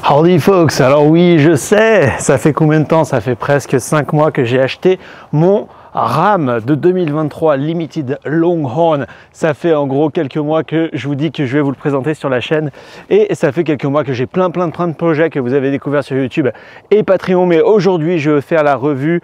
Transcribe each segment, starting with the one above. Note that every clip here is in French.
Howdy folks, alors oui je sais, ça fait combien de temps? Ça fait presque 5 mois que j'ai acheté mon RAM de 2023 Limited Longhorn. Ça fait en gros quelques mois que je vous dis que je vais vous le présenter sur la chaîne et ça fait quelques mois que j'ai plein de projets que vous avez découverts sur YouTube et Patreon, mais aujourd'hui je vais faire la revue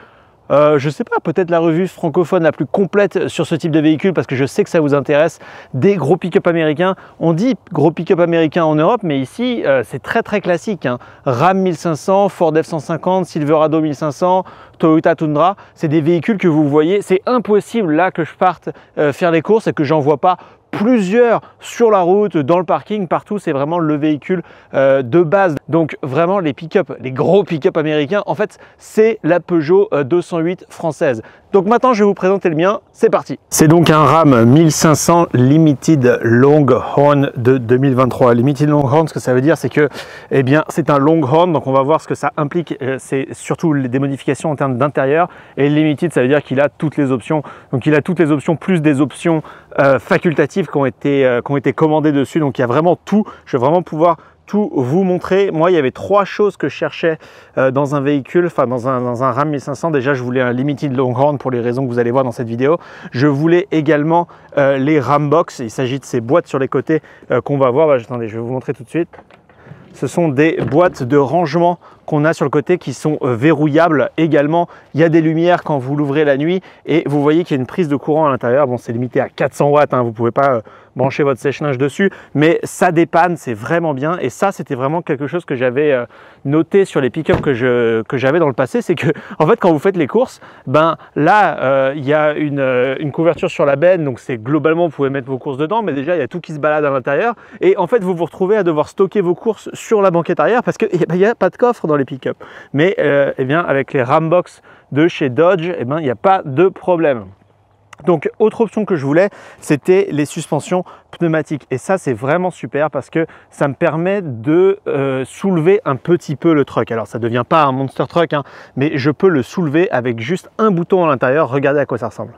je sais pas, peut-être la revue francophone la plus complète sur ce type de véhicule parce que je sais que ça vous intéresse, des gros pick-up américains. On dit gros pick-up américains en Europe, mais ici c'est très classique, hein. Ram 1500, Ford F-150, Silverado 1500, Toyota Tundra, c'est des véhicules que vous voyez. C'est impossible là que je parte faire les courses et que j'en vois pas plusieurs sur la route, dans le parking, partout. C'est vraiment le véhicule de base. Donc vraiment les pick-up, les gros pick-up américains, en fait c'est la Peugeot 208 française. Donc maintenant je vais vous présenter le mien, c'est parti. C'est donc un Ram 1500 Limited Longhorn de 2023. Limited Longhorn, ce que ça veut dire, c'est que eh bien c'est un Longhorn, donc on va voir ce que ça implique. C'est surtout des modifications en termes d'intérieur, et Limited ça veut dire qu'il a toutes les options. Donc il a toutes les options plus des options facultatives qui ont été commandées dessus. Donc il y a vraiment tout. Je vais vraiment pouvoir tout vous montrer. Moi, il y avait 3 choses que je cherchais dans un véhicule, enfin dans un Ram 1500. Déjà, je voulais un Limited Longhorn pour les raisons que vous allez voir dans cette vidéo. Je voulais également les Ram Box. Il s'agit de ces boîtes sur les côtés qu'on va voir. Attendez, je vais vous montrer tout de suite. Ce sont des boîtes de rangement qu'on a sur le côté qui sont verrouillables également. Il y a des lumières quand vous l'ouvrez la nuit et vous voyez qu'il y a une prise de courant à l'intérieur. Bon, c'est limité à 400 watts, hein, vous ne pouvez pas brancher votre sèche-linge dessus, mais ça dépanne, c'est vraiment bien. Et ça, c'était vraiment quelque chose que j'avais noté sur les pick-up que j'avais dans le passé. C'est que, en fait, quand vous faites les courses, ben là, il y a une couverture sur la benne, donc c'est globalement, vous pouvez mettre vos courses dedans, mais déjà, il y a tout qui se balade à l'intérieur. Et en fait, vous vous retrouvez à devoir stocker vos courses sur la banquette arrière parce qu'il n'y a pas de coffre dans les pick-up. Mais eh bien, avec les Ram Box de chez Dodge, eh bien, il n'y a pas de problème. Donc, autre option que je voulais, c'était les suspensions pneumatiques. Et ça, c'est vraiment super parce que ça me permet de soulever un petit peu le truck. Alors, ça ne devient pas un monster truck, hein, mais je peux le soulever avec juste un bouton à l'intérieur. Regardez à quoi ça ressemble.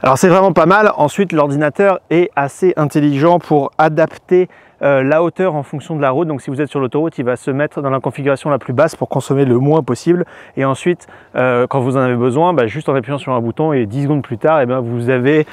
Alors c'est vraiment pas mal. Ensuite, l'ordinateur est assez intelligent pour adapter la hauteur en fonction de la route. Donc si vous êtes sur l'autoroute, il va se mettre dans la configuration la plus basse pour consommer le moins possible. Et ensuite, quand vous en avez besoin, juste en appuyant sur un bouton et 10 secondes plus tard, vous avez...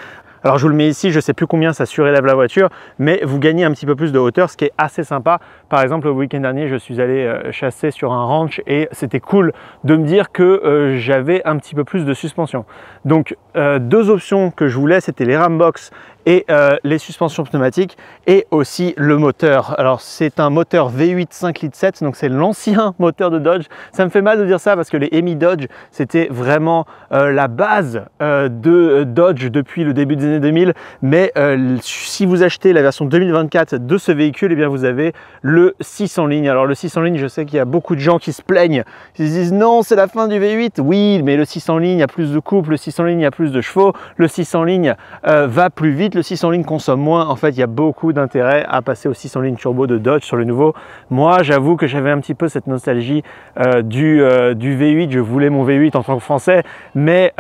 Alors je vous le mets ici, je ne sais plus combien ça surélève la voiture, mais vous gagnez un petit peu plus de hauteur, ce qui est assez sympa. Par exemple, le week-end dernier, je suis allé chasser sur un ranch et c'était cool de me dire que j'avais un petit peu plus de suspension. Donc 2 options que je voulais, c'était les Ram Box et les suspensions pneumatiques et aussi le moteur. Alors c'est un moteur V8 5 litres 7, donc c'est l'ancien moteur de Dodge. Ça me fait mal de dire ça parce que les Hemi Dodge, c'était vraiment la base de Dodge depuis le début des années 2000, mais si vous achetez la version 2024 de ce véhicule, eh bien vous avez le 600 lignes. Alors le 600 lignes, je sais qu'il y a beaucoup de gens qui se plaignent, ils se disent non, c'est la fin du V8. Oui, mais le 600 lignes a plus de couple, le 600 lignes a plus de chevaux, le 600 lignes va plus vite, le 600 lignes consomme moins. En fait, il y a beaucoup d'intérêt à passer au 600 lignes turbo de Dodge sur le nouveau. Moi, j'avoue que j'avais un petit peu cette nostalgie du V8. Je voulais mon V8 en tant que Français, mais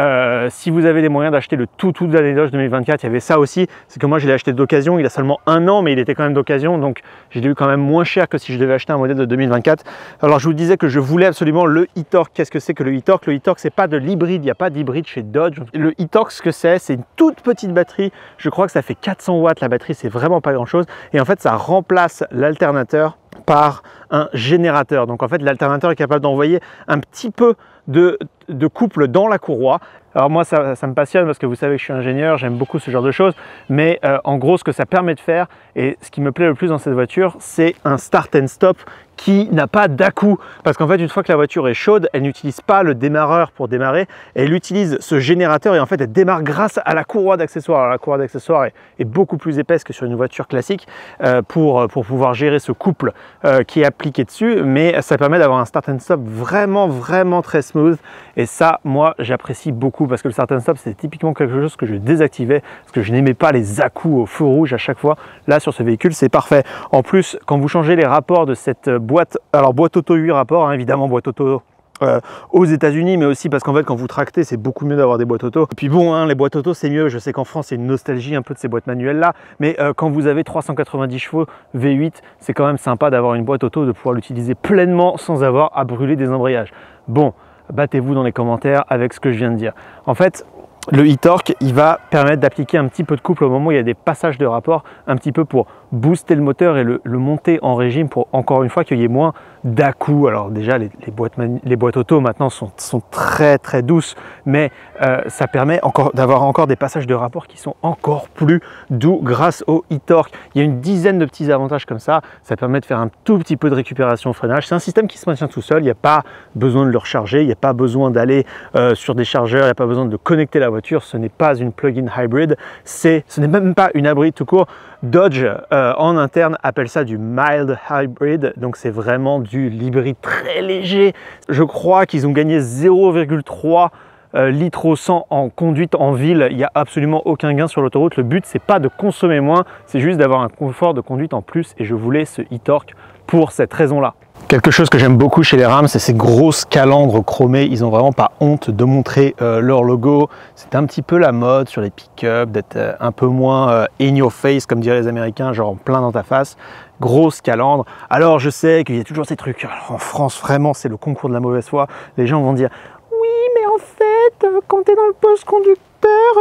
si vous avez les moyens d'acheter le tout dernier Dodge 2024, il y avait ça aussi. C'est que moi, je l'ai acheté d'occasion. Il a seulement 1 an, mais il était quand même d'occasion, donc je l'ai eu quand même moins cher que si je devais acheter un modèle de 2024. Alors, je vous disais que je voulais absolument le e-torque. Qu'est-ce que c'est que le e-torque? Le e-torque, c'est pas de l'hybride. Il n'y a pas d'hybride chez Dodge. Le e-torque, ce que c'est une toute petite batterie. Je crois que ça fait 400 watts la batterie, c'est vraiment pas grand chose. Et en fait, ça remplace l'alternateur par un générateur. Donc en fait, l'alternateur est capable d'envoyer un petit peu de couple dans la courroie. Alors moi, ça me passionne parce que vous savez que je suis ingénieur, j'aime beaucoup ce genre de choses. Mais en gros, ce que ça permet de faire, et ce qui me plaît le plus dans cette voiture, c'est un start and stop qui n'a pas d'à-coup. Parce qu'en fait, une fois que la voiture est chaude, elle n'utilise pas le démarreur pour démarrer. Elle utilise ce générateur et en fait, elle démarre grâce à la courroie d'accessoires. Alors la courroie d'accessoires est beaucoup plus épaisse que sur une voiture classique pour pouvoir gérer ce couple qui est appliqué dessus. Mais ça permet d'avoir un start and stop vraiment très smooth. Et ça, moi, j'apprécie beaucoup parce que le start and stop, c'est typiquement quelque chose que je désactivais parce que je n'aimais pas les à-coups au feu rouge à chaque fois. Là, sur ce véhicule, c'est parfait. En plus, quand vous changez les rapports de cette boîte, alors boîte auto 8 rapports, hein, évidemment boîte auto aux États-Unis, mais aussi parce qu'en fait quand vous tractez c'est beaucoup mieux d'avoir des boîtes auto. Et puis bon, hein, les boîtes auto c'est mieux, je sais qu'en France c'est une nostalgie un peu de ces boîtes manuelles là, mais quand vous avez 390 chevaux V8, c'est quand même sympa d'avoir une boîte auto, de pouvoir l'utiliser pleinement sans avoir à brûler des embrayages. Bon, battez-vous dans les commentaires avec ce que je viens de dire. En fait, le e-torque, il va permettre d'appliquer un petit peu de couple au moment où il y a des passages de rapport, un petit peu pour booster le moteur et le monter en régime pour, encore une fois, qu'il y ait moins d'à-coups. Alors déjà, les boîtes auto maintenant sont très très douces, mais ça permet d'avoir encore des passages de rapport qui sont encore plus doux grâce au e-torque. Il y a une dizaine de petits avantages comme ça. Ça permet de faire un tout petit peu de récupération au freinage. C'est un système qui se maintient tout seul. Il n'y a pas besoin de le recharger. Il n'y a pas besoin d'aller sur des chargeurs. Il n'y a pas besoin de connecter la voiture. Ce n'est pas une plug-in hybrid. Ce n'est même pas une hybride tout court. Dodge en interne appelle ça du mild hybrid, donc c'est vraiment du hybride très léger. Je crois qu'ils ont gagné 0,3 litres au 100 en conduite en ville. Il n'y a absolument aucun gain sur l'autoroute. Le but c'est pas de consommer moins, c'est juste d'avoir un confort de conduite en plus, et je voulais ce e-torque pour cette raison-là. Quelque chose que j'aime beaucoup chez les Ram, c'est ces grosses calandres chromées. Ils n'ont vraiment pas honte de montrer leur logo. C'est un petit peu la mode sur les pick-up, d'être un peu moins in your face, comme diraient les Américains, genre en plein dans ta face. Grosse calandre. Alors je sais qu'il y a toujours ces trucs. Alors, en France, vraiment, c'est le concours de la mauvaise foi. Les gens vont dire « Oui, mais en fait, quand tu es dans le poste conducteur,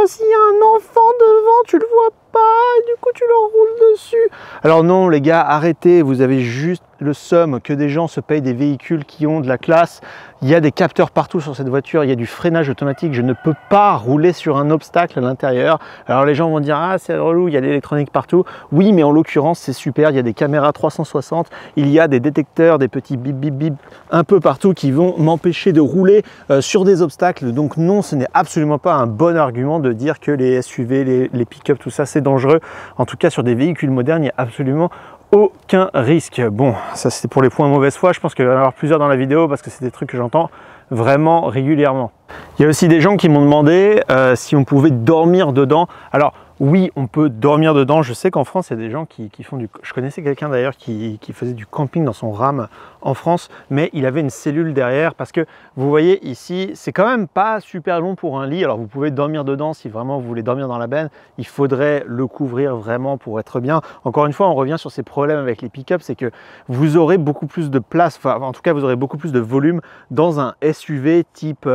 s'il y a un enfant devant, tu le vois pas, et du coup tu le roules dessus. » Alors non les gars, arrêtez, vous avez juste le seum que des gens se payent des véhicules qui ont de la classe. Il y a des capteurs partout sur cette voiture, il y a du freinage automatique, je ne peux pas rouler sur un obstacle à l'intérieur. Alors les gens vont dire « Ah c'est relou, il y a de l'électronique partout ». Oui, mais en l'occurrence c'est super, il y a des caméras 360, il y a des détecteurs, des petits bip bip bip un peu partout qui vont m'empêcher de rouler sur des obstacles. Donc non, ce n'est absolument pas un bon argument de dire que les SUV, les pick-up, tout ça c'est dangereux. En tout cas sur des véhicules modernes, il n'y a absolument aucun risque. Bon, ça c'est pour les points mauvaise foi. Je pense qu'il va y en avoir plusieurs dans la vidéo parce que c'est des trucs que j'entends vraiment régulièrement. Il y a aussi des gens qui m'ont demandé si on pouvait dormir dedans. Alors oui, on peut dormir dedans. Je sais qu'en France, il y a des gens qui font du... Je connaissais quelqu'un d'ailleurs qui faisait du camping dans son Ram en France, mais il avait une cellule derrière parce que vous voyez ici, c'est quand même pas super long pour un lit. Alors vous pouvez dormir dedans si vraiment vous voulez dormir dans la benne. Il faudrait le couvrir vraiment pour être bien. Encore une fois, on revient sur ces problèmes avec les pick-up, c'est que vous aurez beaucoup plus de place, enfin en tout cas vous aurez beaucoup plus de volume dans un SUV type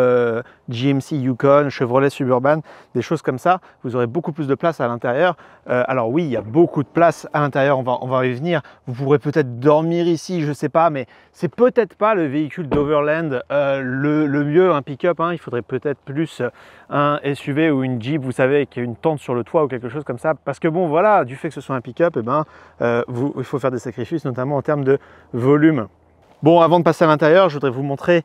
GMC Yukon, Chevrolet Suburban, des choses comme ça. Vous aurez beaucoup plus de place à l'intérieur. Alors oui, il y a beaucoup de place à l'intérieur, on va y venir. Vous pourrez peut-être dormir ici, je sais pas, mais c'est peut-être pas le véhicule d'Overland le mieux, un pick-up. Hein. Il faudrait peut-être plus un SUV ou une Jeep, vous savez, qui a une tente sur le toit ou quelque chose comme ça. Parce que bon, voilà, du fait que ce soit un pick-up, eh ben, il faut faire des sacrifices, notamment en termes de volume. Bon, avant de passer à l'intérieur, je voudrais vous montrer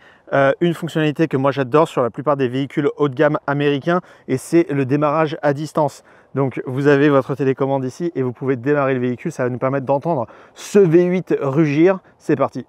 une fonctionnalité que moi j'adore sur la plupart des véhicules haut de gamme américains, et c'est le démarrage à distance. Donc vous avez votre télécommande ici et vous pouvez démarrer le véhicule, ça va nous permettre d'entendre ce V8 rugir. C'est parti.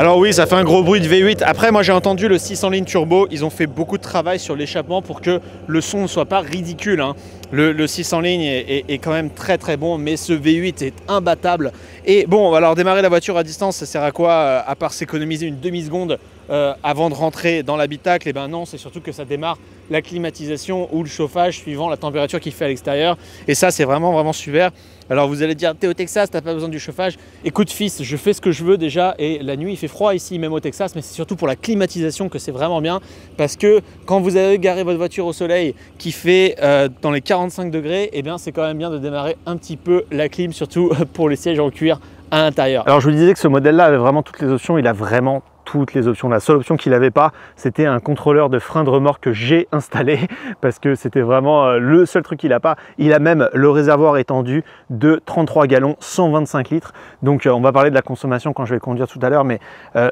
Alors oui, ça fait un gros bruit de V8. Après, moi j'ai entendu le 600 lignes turbo. Ils ont fait beaucoup de travail sur l'échappement pour que le son ne soit pas ridicule. Hein. Le 600 lignes est quand même très très bon, mais ce V8 est imbattable. Et bon, alors démarrer la voiture à distance, ça sert à quoi à part s'économiser une demi-seconde avant de rentrer dans l'habitacle? Et ben non, c'est surtout que ça démarre la climatisation ou le chauffage suivant la température qu'il fait à l'extérieur. Et ça, c'est vraiment vraiment super. Alors vous allez dire, t'es au Texas, t'as pas besoin du chauffage. Écoute fils, je fais ce que je veux déjà, et la nuit il fait froid ici, même au Texas, mais c'est surtout pour la climatisation que c'est vraiment bien, parce que quand vous avez garé votre voiture au soleil qui fait dans les 45 degrés, et bien c'est quand même bien de démarrer un petit peu la clim, surtout pour les sièges en cuir à l'intérieur. Alors je vous disais que ce modèle-là avait vraiment toutes les options, il a vraiment toutes les options. La seule option qu'il n'avait pas, c'était un contrôleur de frein de remorque que j'ai installé parce que c'était vraiment le seul truc qu'il n'a pas. Il a même le réservoir étendu de 33 gallons, 125 litres. Donc on va parler de la consommation quand je vais conduire tout à l'heure, mais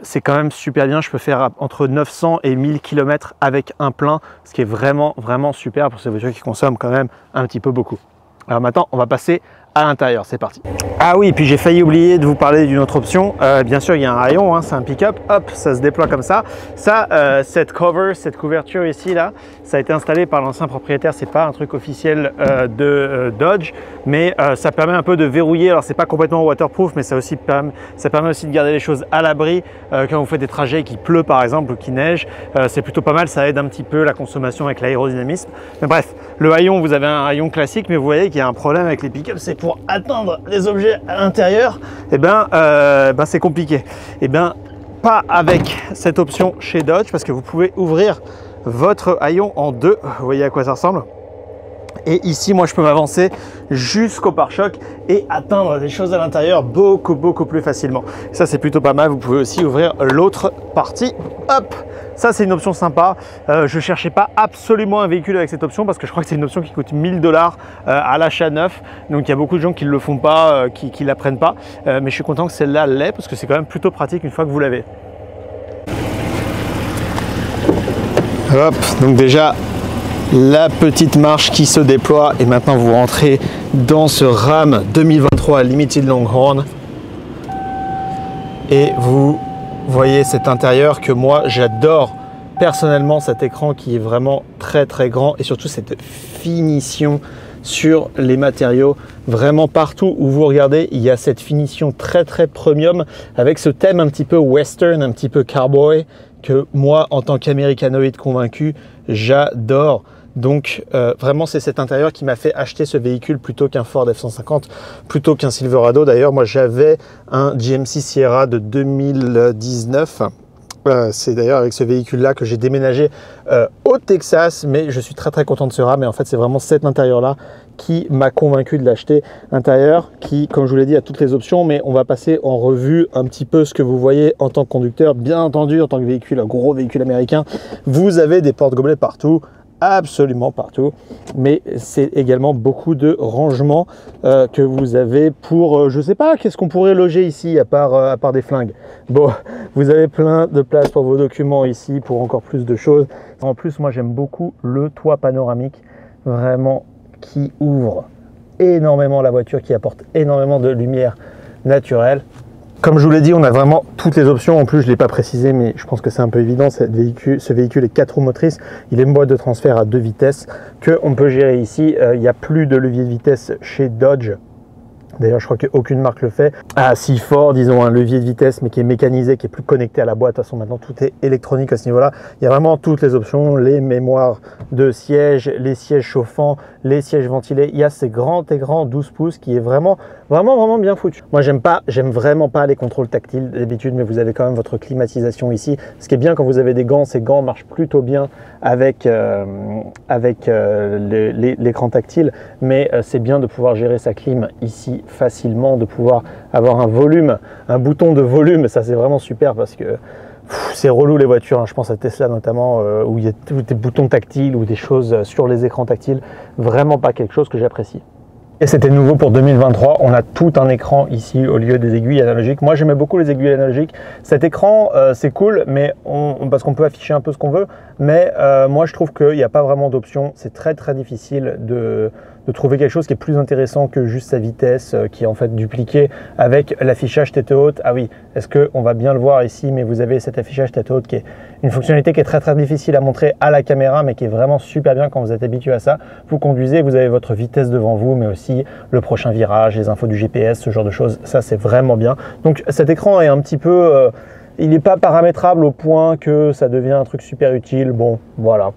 c'est quand même super bien. Je peux faire entre 900 et 1000 km avec un plein, ce qui est vraiment vraiment super pour ces voitures qui consomment quand même un petit peu beaucoup. Alors maintenant, on va passer à l'intérieur. C'est parti. Ah oui, puis j'ai failli oublier de vous parler d'une autre option. Bien sûr, il y a un rayon, hein, c'est un pick-up. Hop, ça se déploie comme ça. Ça, cette couverture ici, là, ça a été installé par l'ancien propriétaire. C'est pas un truc officiel de Dodge, mais ça permet un peu de verrouiller. Alors, c'est pas complètement waterproof, mais ça permet aussi de garder les choses à l'abri quand vous faites des trajets qui pleut, par exemple, ou qui neige. C'est plutôt pas mal. Ça aide un petit peu la consommation avec l'aérodynamisme. Mais bref, le haillon, vous avez un haillon classique, mais vous voyez qu'il y a un problème avec les pick-up, c'est pour atteindre les objets à l'intérieur, et c'est compliqué. Et pas avec cette option chez Dodge, parce que vous pouvez ouvrir votre haillon en deux. Vous voyez à quoi ça ressemble. Et ici, moi, je peux m'avancer jusqu'au pare-choc et atteindre des choses à l'intérieur beaucoup plus facilement. Ça, c'est plutôt pas mal. Vous pouvez aussi ouvrir l'autre partie. Hop, ça, c'est une option sympa. Je cherchais pas absolument un véhicule avec cette option parce que je crois que c'est une option qui coûte 1000 $ à l'achat neuf. Donc, il y a beaucoup de gens qui ne le font pas, qui la prennent pas. Mais je suis content que celle-là l'ait parce que c'est quand même plutôt pratique une fois que vous l'avez. Hop, donc déjà, la petite marche qui se déploie et maintenant vous rentrez dans ce Ram 2023 Limited Longhorn et vous voyez cet intérieur que moi j'adore personnellement, cet écran qui est vraiment très grand et surtout cette finition sur les matériaux. Vraiment partout où vous regardez, il y a cette finition très premium avec ce thème un petit peu western, un petit peu cowboy que moi en tant qu'américanoïde convaincu, j'adore. Donc vraiment c'est cet intérieur qui m'a fait acheter ce véhicule plutôt qu'un Ford F-150, plutôt qu'un Silverado. D'ailleurs moi j'avais un GMC Sierra de 2019. C'est d'ailleurs avec ce véhicule là que j'ai déménagé au Texas, mais je suis très content de ce Ram. Mais en fait c'est vraiment cet intérieur là qui m'a convaincu de l'acheter. Intérieur qui, comme je vous l'ai dit, a toutes les options, mais on va passer en revue un petit peu ce que vous voyez en tant que conducteur. Bien entendu, en tant que véhicule, un gros véhicule américain, vous avez des porte-gobelets partout, absolument partout, mais c'est également beaucoup de rangements que vous avez pour, je sais pas, qu'est-ce qu'on pourrait loger ici à part des flingues. Bon, vous avez plein de place pour vos documents ici, pour encore plus de choses. En plus, moi j'aime beaucoup le toit panoramique, vraiment, qui ouvre énormément la voiture, qui apporte énormément de lumière naturelle. Comme je vous l'ai dit, on a vraiment toutes les options. En plus, je ne l'ai pas précisé, mais je pense que c'est un peu évident. Ce véhicule est 4 roues motrices. Il est une boîte de transfert à 2 vitesses qu'on peut gérer ici. Il n'y a plus de levier de vitesse chez Dodge. D'ailleurs, je crois qu'aucune marque le fait. Ah, si Ford, ils ont un levier de vitesse, mais qui est mécanisé, qui est plus connecté à la boîte. De toute façon, maintenant, tout est électronique à ce niveau-là. Il y a vraiment toutes les options, les mémoires de sièges, les sièges chauffants, les sièges ventilés. Il y a ces grands écrans 12 pouces qui est vraiment bien foutu. Moi, j'aime vraiment pas les contrôles tactiles d'habitude, mais vous avez quand même votre climatisation ici. Ce qui est bien quand vous avez des gants, ces gants marchent plutôt bien avec l'écran tactile, mais c'est bien de pouvoir gérer sa clim ici facilement, de pouvoir avoir un volume, un bouton de volume. Ça, c'est vraiment super parce que c'est relou les voitures, hein. Je pense à Tesla notamment, où il y a des boutons tactiles ou des choses sur les écrans tactiles. Vraiment pas quelque chose que j'apprécie. Et c'était nouveau pour 2023, on a tout un écran ici au lieu des aiguilles analogiques. Moi j'aimais beaucoup les aiguilles analogiques. Cet écran c'est cool, mais parce qu'on peut afficher un peu ce qu'on veut, mais moi je trouve qu'il n'y a pas vraiment d'option. C'est très difficile de trouver quelque chose qui est plus intéressant que juste sa vitesse qui est en fait dupliquée avec l'affichage tête haute. Ah oui, est-ce qu'on va bien le voir ici, mais vous avez cet affichage tête haute qui est une fonctionnalité qui est très difficile à montrer à la caméra, mais qui est vraiment super bien quand vous êtes habitué à ça. Vous conduisez, vous avez votre vitesse devant vous, mais aussi le prochain virage, les infos du GPS, ce genre de choses. Ça, c'est vraiment bien. Donc cet écran est un petit peu... il n'est pas paramétrable au point que ça devient un truc super utile. Bon, voilà.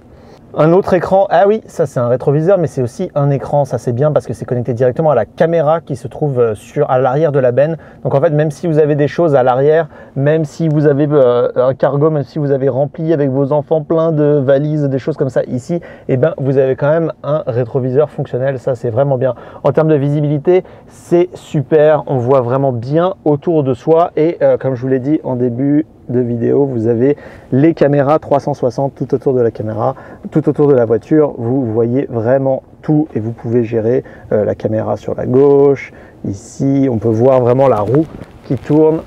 Un autre écran, ah oui, ça c'est un rétroviseur, mais c'est aussi un écran. Ça c'est bien parce que c'est connecté directement à la caméra qui se trouve à l'arrière de la benne. Donc en fait, même si vous avez des choses à l'arrière, même si vous avez un cargo, même si vous avez rempli avec vos enfants plein de valises, des choses comme ça ici, eh ben vous avez quand même un rétroviseur fonctionnel. Ça c'est vraiment bien. En termes de visibilité, c'est super. On voit vraiment bien autour de soi et comme je vous l'ai dit en début de vidéo, vous avez les caméras 360 tout autour de la caméra, tout autour de la voiture. Vous voyez vraiment tout et vous pouvez gérer la caméra sur la gauche. Ici, on peut voir vraiment la roue qui tourne.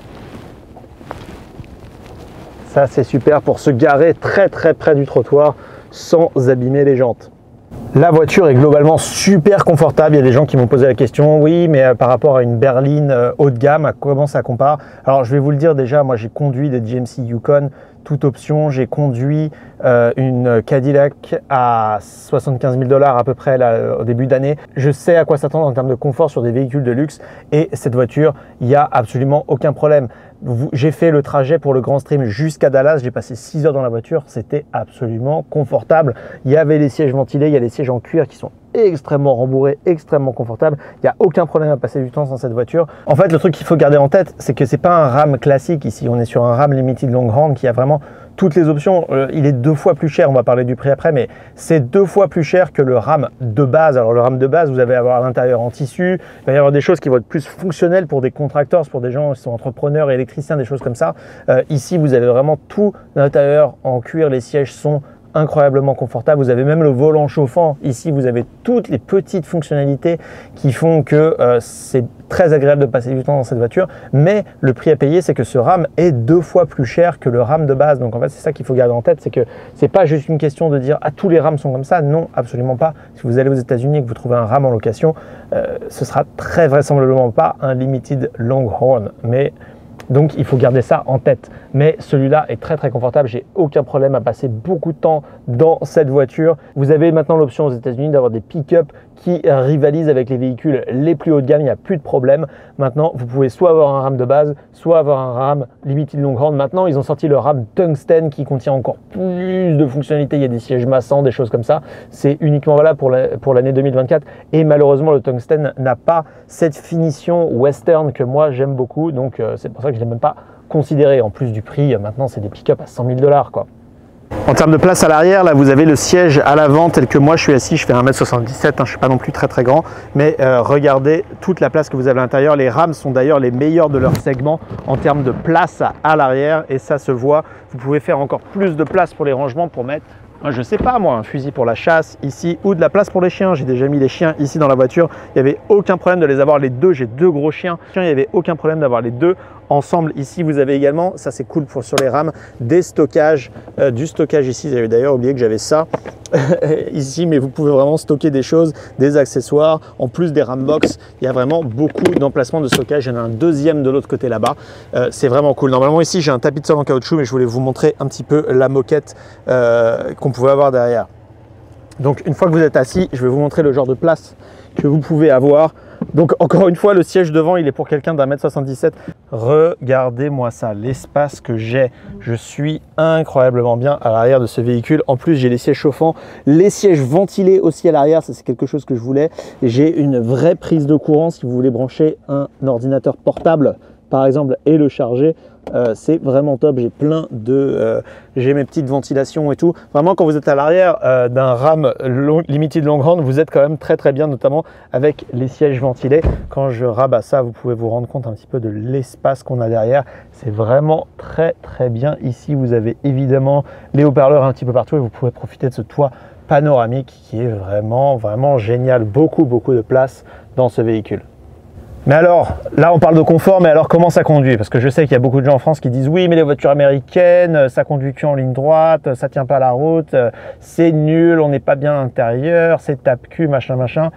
Ça, c'est super pour se garer très près du trottoir sans abîmer les jantes. La voiture est globalement super confortable. Il y a des gens qui m'ont posé la question, oui, mais par rapport à une berline haut de gamme, à comment ça compare? Alors, je vais vous le dire déjà, moi j'ai conduit des GMC Yukon, toute option. J'ai conduit une Cadillac à 75 000 $ à peu près là, au début d'année. Je sais à quoi s'attendre en termes de confort sur des véhicules de luxe et cette voiture, il n'y a absolument aucun problème. J'ai fait le trajet pour le Grand Stream jusqu'à Dallas, j'ai passé 6 heures dans la voiture, c'était absolument confortable. Il y avait les sièges ventilés, il y a les sièges en cuir qui sont extrêmement rembourrés, extrêmement confortables. Il n'y a aucun problème à passer du temps dans cette voiture. En fait, le truc qu'il faut garder en tête, c'est que c'est pas un RAM classique ici. On est sur un RAM Limited Longhorn qui a vraiment toutes les options. Il est 2 fois plus cher, on va parler du prix après, mais c'est 2 fois plus cher que le RAM de base. Alors le RAM de base, vous allez avoir à l'intérieur en tissu, il va y avoir des choses qui vont être plus fonctionnelles pour des contractors, pour des gens qui sont entrepreneurs et électriciens, des choses comme ça. Ici, vous avez vraiment tout l'intérieur en cuir, les sièges sont incroyablement confortable. Vous avez même le volant chauffant. Ici, vous avez toutes les petites fonctionnalités qui font que c'est très agréable de passer du temps dans cette voiture. Mais le prix à payer, c'est que ce RAM est 2 fois plus cher que le RAM de base. Donc en fait, c'est ça qu'il faut garder en tête, c'est que c'est pas juste une question de dire ah tous les RAM sont comme ça. Non, absolument pas. Si vous allez aux États-Unis et que vous trouvez un RAM en location, ce sera très vraisemblablement pas un Limited Longhorn. Mais donc il faut garder ça en tête. Mais celui-là est très confortable, j'ai aucun problème à passer beaucoup de temps dans cette voiture. Vous avez maintenant l'option aux États-Unis d'avoir des pick-up qui rivalisent avec les véhicules les plus haut de gamme, il n'y a plus de problème. Maintenant, vous pouvez soit avoir un RAM de base, soit avoir un RAM Limited Longhorn. Maintenant, ils ont sorti le RAM Tungsten qui contient encore plus de fonctionnalités. Il y a des sièges massants, des choses comme ça. C'est uniquement valable pour l'année 2024. Et malheureusement, le Tungsten n'a pas cette finition western que moi j'aime beaucoup. Donc, c'est pour ça que je ne l'ai même pas considéré. En plus du prix, maintenant, c'est des pick-up à 100 000 $, quoi. En termes de place à l'arrière, là vous avez le siège à l'avant tel que moi je suis assis, je fais 1m77, je ne suis pas non plus très grand, mais regardez toute la place que vous avez à l'intérieur. Les rames sont d'ailleurs les meilleurs de leur segment en termes de place à l'arrière et ça se voit. Vous pouvez faire encore plus de place pour les rangements pour mettre, je sais pas moi, un fusil pour la chasse ici ou de la place pour les chiens. J'ai déjà mis les chiens ici dans la voiture, il n'y avait aucun problème de les avoir les deux, j'ai 2 gros chiens, il n'y avait aucun problème d'avoir les deux ensemble. Ici vous avez également, ça c'est cool sur les rames, des stockages, du stockage ici. J'avais d'ailleurs oublié que j'avais ça ici, mais vous pouvez vraiment stocker des choses, des accessoires, en plus des RAM box. Il y a vraiment beaucoup d'emplacements de stockage. Il y en a un deuxième de l'autre côté là-bas. C'est vraiment cool. Normalement ici j'ai un tapis de sol en caoutchouc, mais je voulais vous montrer un petit peu la moquette qu'on pouvait avoir derrière. Donc une fois que vous êtes assis, je vais vous montrer le genre de place que vous pouvez avoir. Donc encore une fois, le siège devant, il est pour quelqu'un d'1m77. Regardez-moi ça, l'espace que j'ai. Je suis incroyablement bien à l'arrière de ce véhicule. En plus, j'ai les sièges chauffants, les sièges ventilés aussi à l'arrière. Ça, c'est quelque chose que je voulais. J'ai une vraie prise de courant si vous voulez brancher un ordinateur portable, par exemple, et le charger. C'est vraiment top. J'ai plein de j'ai mes petites ventilations et tout. Vraiment, quand vous êtes à l'arrière d'un RAM Limited Longhorn, vous êtes quand même très bien, notamment avec les sièges ventilés. Quand je rabats ça, vous pouvez vous rendre compte un petit peu de l'espace qu'on a derrière. C'est vraiment très bien. Ici, vous avez évidemment les haut-parleurs un petit peu partout et vous pouvez profiter de ce toit panoramique qui est vraiment génial. Beaucoup de place dans ce véhicule. Mais alors, là on parle de confort, mais alors comment ça conduit? Parce que je sais qu'il y a beaucoup de gens en France qui disent oui mais les voitures américaines, ça conduit qu'en ligne droite, ça tient pas la route, c'est nul, on n'est pas bien à l'intérieur, c'est tape-cul, machin.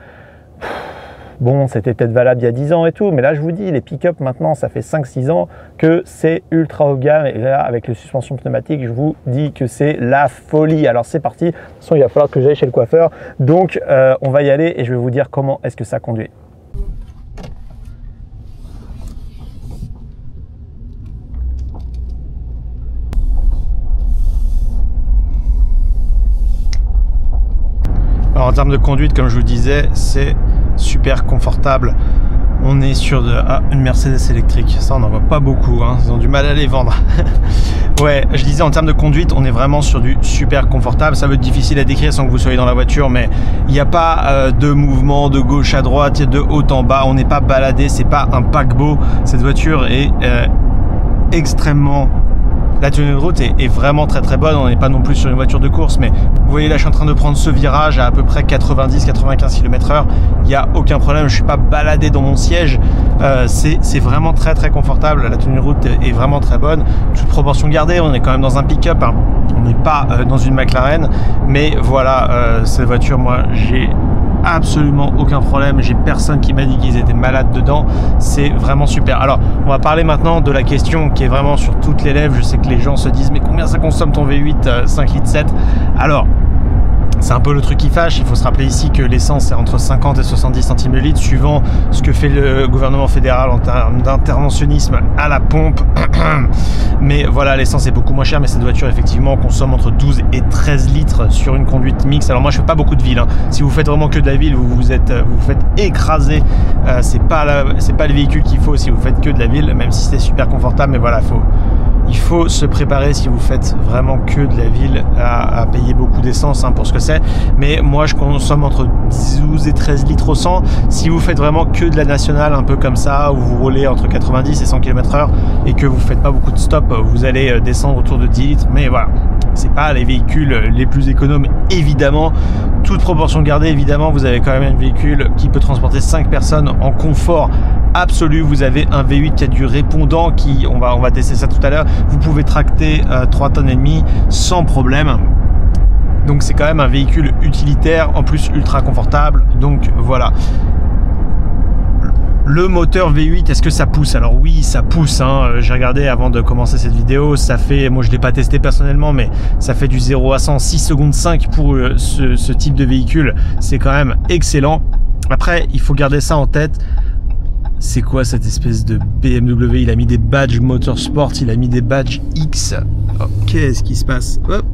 Bon, c'était peut-être valable il y a 10 ans et tout, mais là je vous dis, les pick-up maintenant, ça fait 5-6 ans que c'est ultra haut de gamme. Et là, avec les suspensions pneumatiques, je vous dis que c'est la folie. Alors c'est parti, de toute façon il va falloir que j'aille chez le coiffeur. Donc on va y aller et je vais vous dire comment est-ce que ça conduit. Alors, en termes de conduite, comme je vous disais, c'est super confortable. On est sur une Mercedes électrique. Ça, on n'en voit pas beaucoup, hein. Ils ont du mal à les vendre. Ouais, je disais, en termes de conduite, on est vraiment sur du super confortable. Ça va être difficile à décrire sans que vous soyez dans la voiture, mais il n'y a pas de mouvement de gauche à droite, de haut en bas. On n'est pas baladé, c'est pas un paquebot. Cette voiture est extrêmement La tenue de route est vraiment très bonne, on n'est pas non plus sur une voiture de course, mais vous voyez là je suis en train de prendre ce virage à peu près 90-95 km/h, il n'y a aucun problème, je ne suis pas baladé dans mon siège, c'est vraiment très confortable, la tenue de route est vraiment très bonne, toute proportion gardée, on est quand même dans un pick-up, hein. On n'est pas dans une McLaren, mais voilà, cette voiture, moi j'ai absolument aucun problème, j'ai personne qui m'a dit qu'ils étaient malades dedans, c'est vraiment super. Alors on va parler maintenant de la question qui est vraiment sur toutes les lèvres. Je sais que les gens se disent mais combien ça consomme ton V8 5 litres 7? Alors c'est un peu le truc qui fâche, il faut se rappeler ici que l'essence est entre 50 et 70 centimes le litre suivant ce que fait le gouvernement fédéral en termes d'interventionnisme à la pompe. Mais voilà, l'essence est beaucoup moins chère, mais cette voiture effectivement consomme entre 12 et 13 litres sur une conduite mixte. Alors moi je fais pas beaucoup de ville, hein. Si vous faites vraiment que de la ville, vous vous faites écraser, c'est pas le véhicule qu'il faut si vous faites que de la ville, même si c'est super confortable, mais voilà, il faut se préparer si vous faites vraiment que de la ville à payer beaucoup d'essence, hein, pour ce que c'est. Mais moi je consomme entre 12 et 13 litres au 100. Si vous faites vraiment que de la nationale, un peu comme ça, où vous roulez entre 90 et 100 km/h et que vous faites pas beaucoup de stop, vous allez descendre autour de 10 litres. Mais voilà, c'est pas les véhicules les plus économes, évidemment. Toute proportion gardée, évidemment, vous avez quand même un véhicule qui peut transporter 5 personnes en confort absolu. Vous avez un V8 qui a du répondant, on va tester ça tout à l'heure. Vous pouvez tracter 3 tonnes et demie sans problème. Donc c'est quand même un véhicule utilitaire, en plus ultra confortable. Donc voilà. Le moteur V8, est-ce que ça pousse? Alors oui, ça pousse, hein. J'ai regardé avant de commencer cette vidéo, ça fait, moi je ne l'ai pas testé personnellement, mais ça fait du 0 à 100 6 secondes 5 pour ce type de véhicule. C'est quand même excellent. Après, il faut garder ça en tête. C'est quoi cette espèce de BMW? Il a mis des badges Motorsport, il a mis des badges X. Oh, qu'est-ce qui se passe? Hop.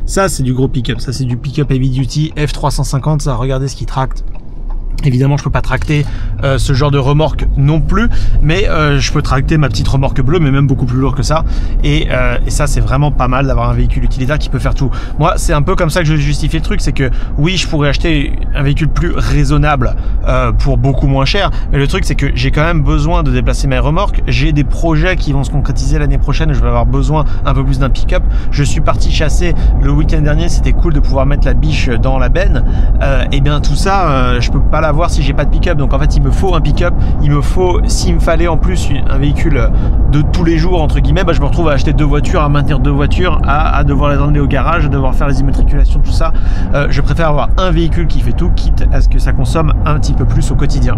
Ça c'est du gros pick-up, ça c'est du pick-up heavy duty F350, ça, regardez ce qu'il tracte. Évidemment, je peux pas tracter ce genre de remorque non plus, mais je peux tracter ma petite remorque bleue, mais même beaucoup plus lourd que ça. Et ça, c'est vraiment pas mal d'avoir un véhicule utilitaire qui peut faire tout. Moi, c'est un peu comme ça que je justifie le truc, c'est que oui, je pourrais acheter un véhicule plus raisonnable pour beaucoup moins cher, mais le truc, c'est que j'ai quand même besoin de déplacer mes remorques. J'ai des projets qui vont se concrétiser l'année prochaine, je vais avoir besoin un peu plus d'un pick-up. Je suis parti chasser le week-end dernier, c'était cool de pouvoir mettre la biche dans la benne. Et bien tout ça, je peux pas l'avoir si j'ai pas de pick-up. Donc en fait il me faut un pick-up, il me faut, s'il me fallait en plus un véhicule de tous les jours entre guillemets, bah, je me retrouve à acheter 2 voitures, à maintenir 2 voitures, à devoir les emmener au garage, à devoir faire les immatriculations, tout ça. Je préfère avoir un véhicule qui fait tout, quitte à ce que ça consomme un petit peu plus au quotidien.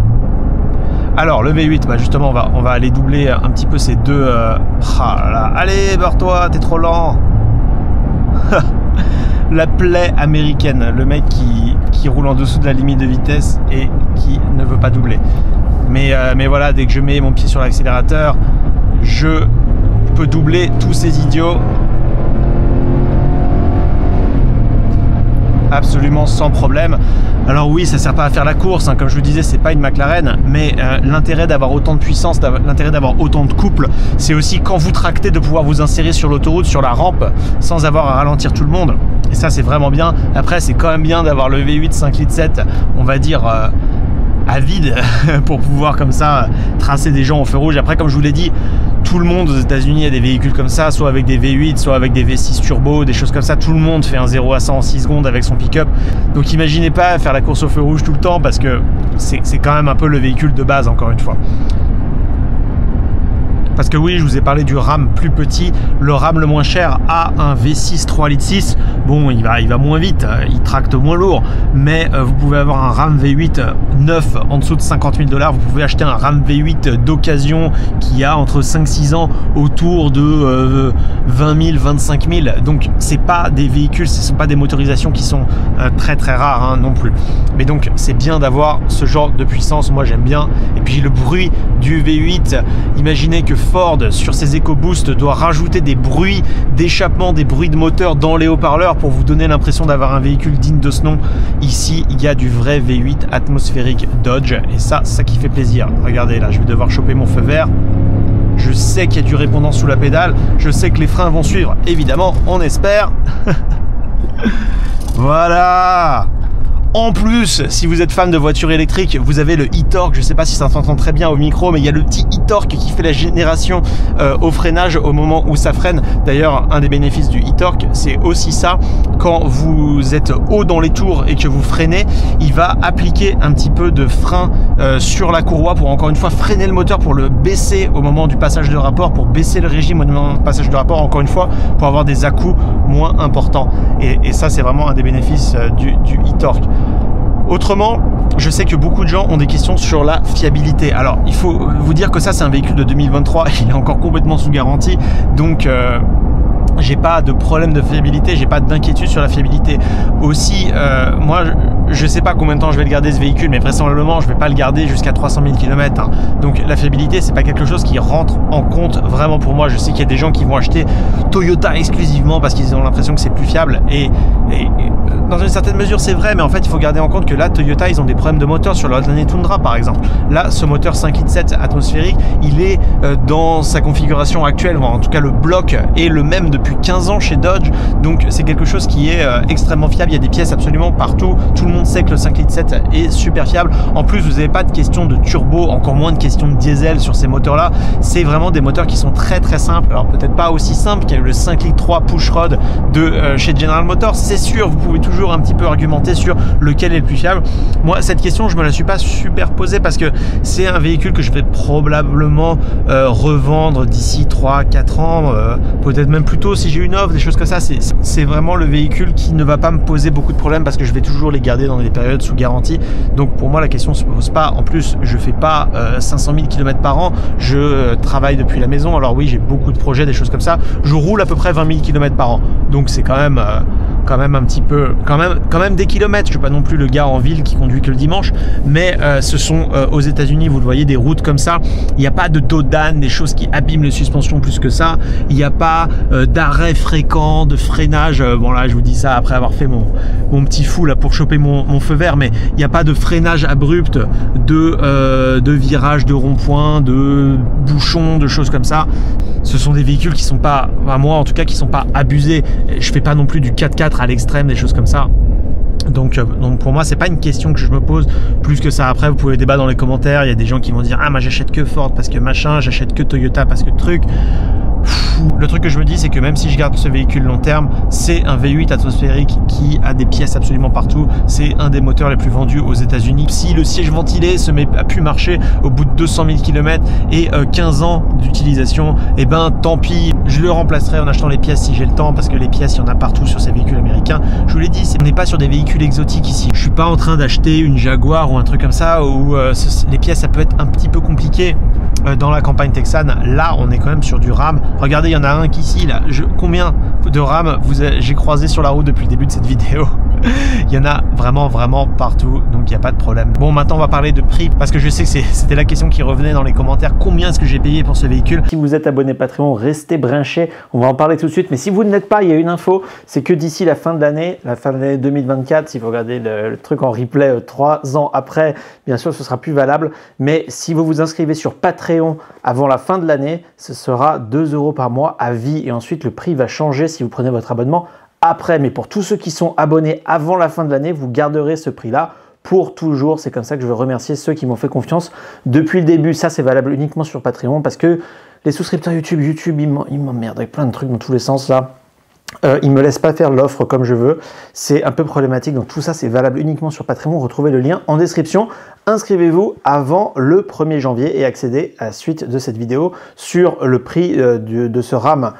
Alors le V8, bah justement on va aller doubler un petit peu ces deux. Allez barre-toi, t'es trop lent. La plaie américaine, le mec qui roule en dessous de la limite de vitesse et qui ne veut pas doubler. Mais voilà, dès que je mets mon pied sur l'accélérateur, je peux doubler tous ces idiots absolument sans problème. Alors oui, ça sert pas à faire la course, hein. Comme je vous disais, c'est pas une McLaren, mais l'intérêt d'avoir autant de puissance, l'intérêt d'avoir autant de couple, c'est aussi quand vous tractez de pouvoir vous insérer sur l'autoroute, sur la rampe, sans avoir à ralentir tout le monde. Et ça, c'est vraiment bien. Après, c'est quand même bien d'avoir le V8 5 litres 7, on va dire à vide, pour pouvoir comme ça tracer des gens au feu rouge. Après, comme je vous l'ai dit, tout le monde aux États-Unis a des véhicules comme ça, soit avec des V8, soit avec des V6 turbo, des choses comme ça. Tout le monde fait un 0 à 100 en 6 secondes avec son pick-up. Donc imaginez pas faire la course au feu rouge tout le temps, parce que c'est quand même un peu le véhicule de base, encore une fois. Parce que oui, je vous ai parlé du RAM plus petit. Le RAM le moins cher a un V6 3 litres 6. Bon, il va moins vite, il tracte moins lourd. Mais vous pouvez avoir un RAM V8 neuf en dessous de 50 000 $. Vous pouvez acheter un RAM V8 d'occasion qui a entre 5-6 ans autour de 20 000, 25 000. Donc, c'est pas des véhicules, ce ne sont pas des motorisations qui sont très rares, hein, non plus. Mais donc, c'est bien d'avoir ce genre de puissance. Moi, j'aime bien. Et puis, le bruit du V8, imaginez que Ford sur ses EcoBoost doit rajouter des bruits d'échappement, des bruits de moteur dans les haut-parleurs pour vous donner l'impression d'avoir un véhicule digne de ce nom. Ici, il y a du vrai V8 atmosphérique Dodge et ça qui fait plaisir. Regardez là, je vais devoir choper mon feu vert. Je sais qu'il y a du répondant sous la pédale. Je sais que les freins vont suivre. Évidemment, on espère. Voilà. En plus, si vous êtes fan de voitures électriques, vous avez le e-torque. Je ne sais pas si ça s'entend très bien au micro, mais il y a le petit e-torque qui fait la génération au freinage au moment où ça freine. D'ailleurs, un des bénéfices du e-torque, c'est aussi ça. Quand vous êtes haut dans les tours et que vous freinez, il va appliquer un petit peu de frein sur la courroie pour encore une fois freiner le moteur, pour le baisser au moment du passage de rapport, pour baisser le régime au moment du passage de rapport, encore une fois, pour avoir des à-coups moins importants. Et ça, c'est vraiment un des bénéfices du e-torque. Autrement, je sais que beaucoup de gens ont des questions sur la fiabilité. Alors, il faut vous dire que ça, c'est un véhicule de 2023, il est encore complètement sous garantie, donc j'ai pas de problème de fiabilité, j'ai pas d'inquiétude sur la fiabilité. Aussi, moi, je sais pas combien de temps je vais le garder ce véhicule, mais vraisemblablement, je vais pas le garder jusqu'à 300 000 km. Hein. Donc, la fiabilité, c'est pas quelque chose qui rentre en compte vraiment pour moi. Je sais qu'il y a des gens qui vont acheter Toyota exclusivement parce qu'ils ont l'impression que c'est plus fiable. Et dans une certaine mesure, c'est vrai, mais en fait, il faut garder en compte que là, Toyota, ils ont des problèmes de moteur sur leur Outlander Tundra, par exemple. Là, ce moteur 5,7 litres atmosphérique, il est dans sa configuration actuelle, en tout cas, le bloc est le même depuis 15 ans chez Dodge, donc c'est quelque chose qui est extrêmement fiable. Il y a des pièces absolument partout. Tout le monde sait que le 5,7 litres est super fiable. En plus, vous n'avez pas de question de turbo, encore moins de question de diesel sur ces moteurs-là. C'est vraiment des moteurs qui sont très très simples. Alors peut-être pas aussi simple qu'il y a le 5,3 litres push-rod de chez General Motors. C'est sûr, vous pouvez toujours un petit peu argumenter sur lequel est le plus fiable. Moi, cette question, je me la suis pas super posée parce que c'est un véhicule que je vais probablement revendre d'ici 3-4 ans, peut-être même plus tôt si j'ai une offre, des choses comme ça. C'est vraiment le véhicule qui ne va pas me poser beaucoup de problèmes parce que je vais toujours les garder dans des périodes sous garantie. Donc pour moi, la question se pose pas. En plus, je fais pas 500 000 km par an. Je travaille depuis la maison. Alors oui, j'ai beaucoup de projets, des choses comme ça. Je roule à peu près 20 000 km par an. Donc c'est quand même un petit peu, quand même des kilomètres. Je suis pas non plus le gars en ville qui conduit que le dimanche, mais ce sont aux États-Unis, vous le voyez, des routes comme ça. Il n'y a pas de dos d'âne, des choses qui abîment les suspensions plus que ça. Il n'y a pas d'arrêt fréquent, de freinage. Bon là, je vous dis ça après avoir fait mon petit fou là pour choper mon feu vert, mais il n'y a pas de freinage abrupt, de virage, de rond-point, de bouchon, de choses comme ça. Ce sont des véhicules qui sont pas, à moi en tout cas, qui sont pas abusés. Je fais pas non plus du 4x4 à l'extrême, des choses comme ça. Donc pour moi, c'est pas une question que je me pose plus que ça. Après, vous pouvez débattre dans les commentaires. Il y a des gens qui vont dire ah moi j'achète que Ford parce que machin, j'achète que Toyota parce que truc. Le truc que je me dis, c'est que même si je garde ce véhicule long terme, c'est un V8 atmosphérique qui a des pièces absolument partout. C'est un des moteurs les plus vendus aux États-Unis. Si le siège ventilé se met à plus marcher au bout de 200 000 km et 15 ans d'utilisation, et ben tant pis, je le remplacerai en achetant les pièces si j'ai le temps, parce que les pièces, il y en a partout sur ces véhicules américains. Je vous l'ai dit, on n'est pas sur des véhicules exotiques ici. Je suis pas en train d'acheter une Jaguar ou un truc comme ça où les pièces, ça peut être un petit peu compliqué dans la campagne texane. Là, on est quand même sur du RAM. Regardez, il y en a un ici là. Combien de RAM j'ai croisé sur la route depuis le début de cette vidéo? Il y en a vraiment partout, donc il n'y a pas de problème. Bon, maintenant on va parler de prix, parce que je sais que c'était la question qui revenait dans les commentaires. Combien est-ce que j'ai payé pour ce véhicule? Si vous êtes abonné Patreon, restez branchés, on va en parler tout de suite. Mais si vous ne l'êtes pas, il y a une info, c'est que d'ici la fin de l'année 2024, si vous regardez le truc en replay 3 ans après, bien sûr ce sera plus valable. Mais si vous vous inscrivez sur Patreon avant la fin de l'année, ce sera 2 € par mois à vie, et ensuite le prix va changer si vous prenez votre abonnement après. Mais pour tous ceux qui sont abonnés avant la fin de l'année, vous garderez ce prix-là pour toujours. C'est comme ça que je veux remercier ceux qui m'ont fait confiance depuis le début. Ça, c'est valable uniquement sur Patreon, parce que les souscripteurs YouTube, ils m'emmerdent avec plein de trucs dans tous les sens là. Ils ne me laissent pas faire l'offre comme je veux. C'est un peu problématique. Donc tout ça, c'est valable uniquement sur Patreon. Retrouvez le lien en description. Inscrivez-vous avant le 1er janvier et accédez à la suite de cette vidéo sur le prix de ce RAM